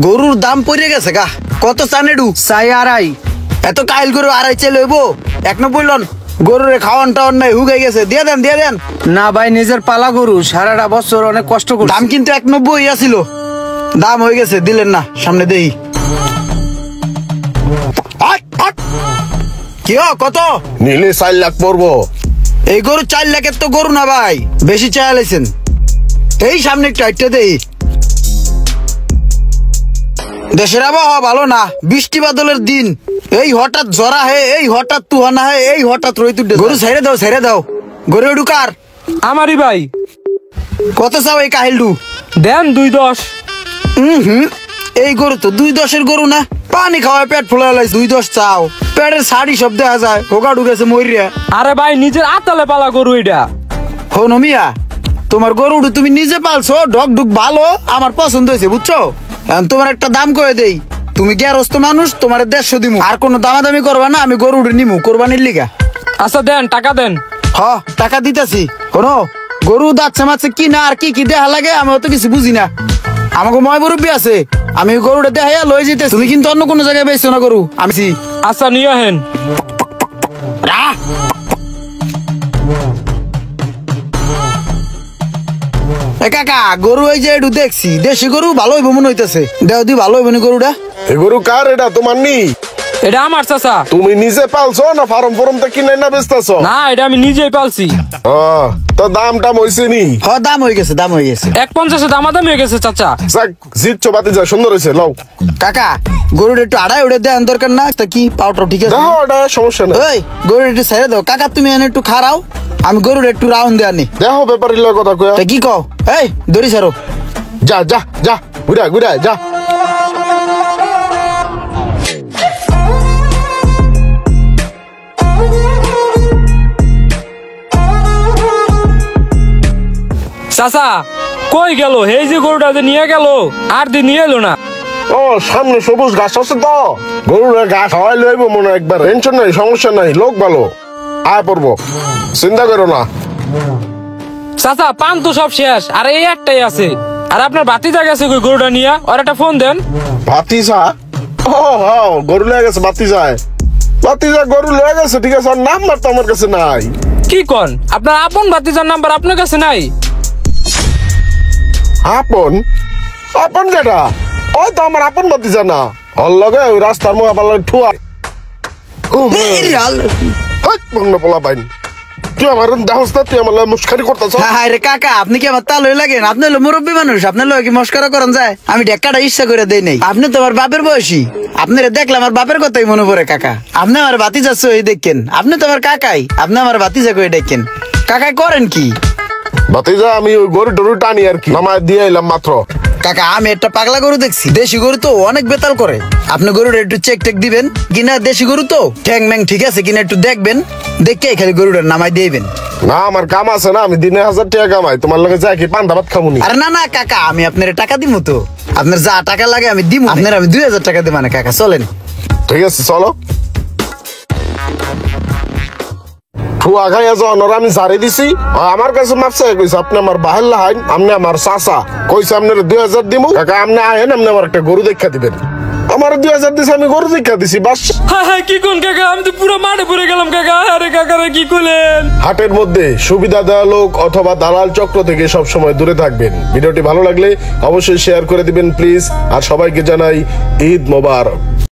গরুর দাম পড়ে গেছে গা। কত চানেডু? চাই আড়াই। এত কাইল গরু আড়াই চাই লইব? 190 লন। গরুরে খাওয়ান টাওয়ান নাই, হুগাই গেছে। দিয়ে দেন দিয়ে দেন। না ভাই, নিজের পালা গরু, সারাটা বছর অনেক কষ্ট করছি। দাম কিন্তু 190 আছিল। দাম হয়ে গেছে, দিলেন না। সামনে দেই। কি কত নিলে 4 লাখ পড়বো। এই গরু 4 লাখের তো গরু না ভাই, বেশি চাইলেছেন। এই সামনে একটু হাইটটা দেই। দেশের আবহাওয়া ভালো না, বৃষ্টি বাদলের দিন। এই হঠাৎ জরা হে, এই হঠাৎ তুহানা হে, এই হঠাৎ রইতুর। গরু ছেড়ে দাও ছেড়ে দাও। গরু ঢুকার আমারই ভাই। কত চাও এই কাহিলডু? দেন 2.10। এই গরু তো 2.10 গরু না, পানি খাওয়ায় পেট ফুলে 2.10 চাও। পেটের শাড়ি সব দেখা যায়, হোগা ঢুকেছে মরিয়া। আরে ভাই, নিজের আতালে পালা গরু এটা। হো নমিয়া, তোমার গরুটা তুমি নিজে পালছো, ডগ ডুক ভালো, আমার পছন্দ হয়েছে বুঝছো। তোমার একটা দাম করে দেই, তুমি গেরস্ত মানুষ, তোমার 150 দিমু। আর কোনো দামাদামি করবা না, আমি গরুটা নিমু কোরবানির লিগা। আচ্ছা দেন, টাকা দেন। হ টাকা দিতেছি। শোনো, গরু দাচ্ছে মাছে কি না আর কি কি দেখা লাগে আমি অত কিছু বুঝি না। আমাকে ময় মুরব্বী আছে, আমি গরুটা দেখাইয়া লই যেতে। তুমি কিন্তু অন্য কোনো জায়গায় বেচছো না গরু। আমি আচ্ছা নিয়ে হেন। কাকা গরু এই যে একটু দেখছি, দেশি গরু ভালো হইব মনে হইতেছে। দেও দি ভালো হইব নি গরুটা? এই গরু কার? এটা তোমার নি? এটা আমার চাচা। তুমি নিজে পালছো না ফার্ম ফরম থেকে কিনে না বেচতেছো? না, এটা আমি নিজেই পালছি। তো দাম টাম হইছে নি? হ্যাঁ দাম হয়ে গেছে, দাম হয়ে গেছে। 1.50 দামাদামি হয়ে গেছে চাচা। যাক, জিতছো বাতি যা, সুন্দর হয়েছে। লও কাকা, গরুটা একটু আড়াই উড়ে দেওয়ার দরকার না? তা কি পাউটাও ঠিক আছে? দেখো, ওটা সমস্যা নেই। ওই গরুটা একটু ছেড়ে দাও। কাকা তুমি এনে একটু খারাও, আমি গরুটা একটু রাউন্ড দেওয়া নি। দেখো ব্যাপারের লগে কথা কয়া। তা কি কও? এই দড়ি ছাড়ো। যা যা যা, ঘুরা ঘুরা যা। চাচা কই গেল? এই যে গরুটা যে নিয়ে গেল, আর দিন নিয়ে এলো না। ও সামনে সবুজ ঘাস আছে তো, গরুর ঘাস হওয়াই লইব মনে। একবার টেনশন নাই, সমস্যা নাই, লোক ভালো আয় পড়বো, চিন্তা করো না। চাচা পান তো সব শেষ, আর এই একটাই আছে। আর আপনার বাতিজা গেছে কই গরুটা নিয়ে? আর একটা ফোন দেন। ভাতিজা? ও হ্যাঁ, গরু লয়ে গেছে ভাতিজায়। ভাতিজা গরু লয়ে গেছে, ঠিক আছে। আর নাম্বার তো আমার কাছে নাই। কি কোন? আপনার আপন ভাতিজার নাম্বার আপনার কাছে নাই? আপন? আপন কেটা? ওই তো আমার আপন ভাতিজা না। ওর লগে ওই রাস্তার মুখে পাল্লা ঠুয়া। পোলা পাইন তুই আমার দেহস না, তুই আমার মুস্কারি করতেছ। হ্যাঁ রে কাকা, আপনি কি আমার তাল হয়ে লাগেন? আপনি হলো মুরব্বী মানুষ, আপনার লোক কি মস্করা করেন যায়? আমি ঢেকাটা ইচ্ছা করে দেই নাই। আপনি তো আমার বাপের বয়সী, আপনারা দেখলে আমার বাপের কথাই মনে পড়ে। কাকা আপনি আমার ভাতিজা সই দেখেন, আপনি তো আমার কাকাই, আপনি আমার ভাতিজা করে দেখেন। কাকাই করেন কি? ভাতিজা আমি ওই গরু টরু টানি আর কি, নামায় দিয়ে এলাম মাত্র। কাকা আমি একটা পাগলা গরু দেখছি, দেশি গরু তো অনেক বেতাল করে। আপনি গরুটা একটু চেক টেক দিবেন কিনা, দেশি গরু তো ঠ্যাং ম্যাং ঠিক আছে কিনা একটু দেখবেন, দেখে খালি গরুটার নামাই দিবেন। না আমার কাম আছে না, আমি দিনে 1000 টাকা কামাই, তোমার লগে যাই কি পান্তা ভাত খামুনি। আরে না না কাকা, আমি আপনার টাকা দিমু তো, আপনার যা টাকা লাগে আমি দিমু। আপনার আমি 2000 টাকা দিব না কাকা, চলেন। ঠিক আছে চলো। ঠুয়া খাইয়া যাওয়ার আমি ঝাড়ি দিছি, আমার কাছে মাপছে কইছে আপনি আমার বাহের লাহাইন, আপনি আমার চাচা, কইছে আপনার 2000 দিমু। কাকা আপনি আহেন, আপনি আমার একটা গরু দেখা দিবেন। আমার 2000 দিছে, আমি গরু দেখা দিছি বাস। হ্যাঁ কি কোন কাকা, আমি তো পুরো মাঠে পড়ে গেলাম কাকা। আরে কাকা রে কি করলেন? হাটের মধ্যে সুবিধা দেওয়া লোক অথবা দালাল চক্র থেকে সব সময় দূরে থাকবেন। ভিডিওটি ভালো লাগলে অবশ্যই শেয়ার করে দিবেন প্লিজ। আর সবাইকে জানাই ঈদ মোবারক।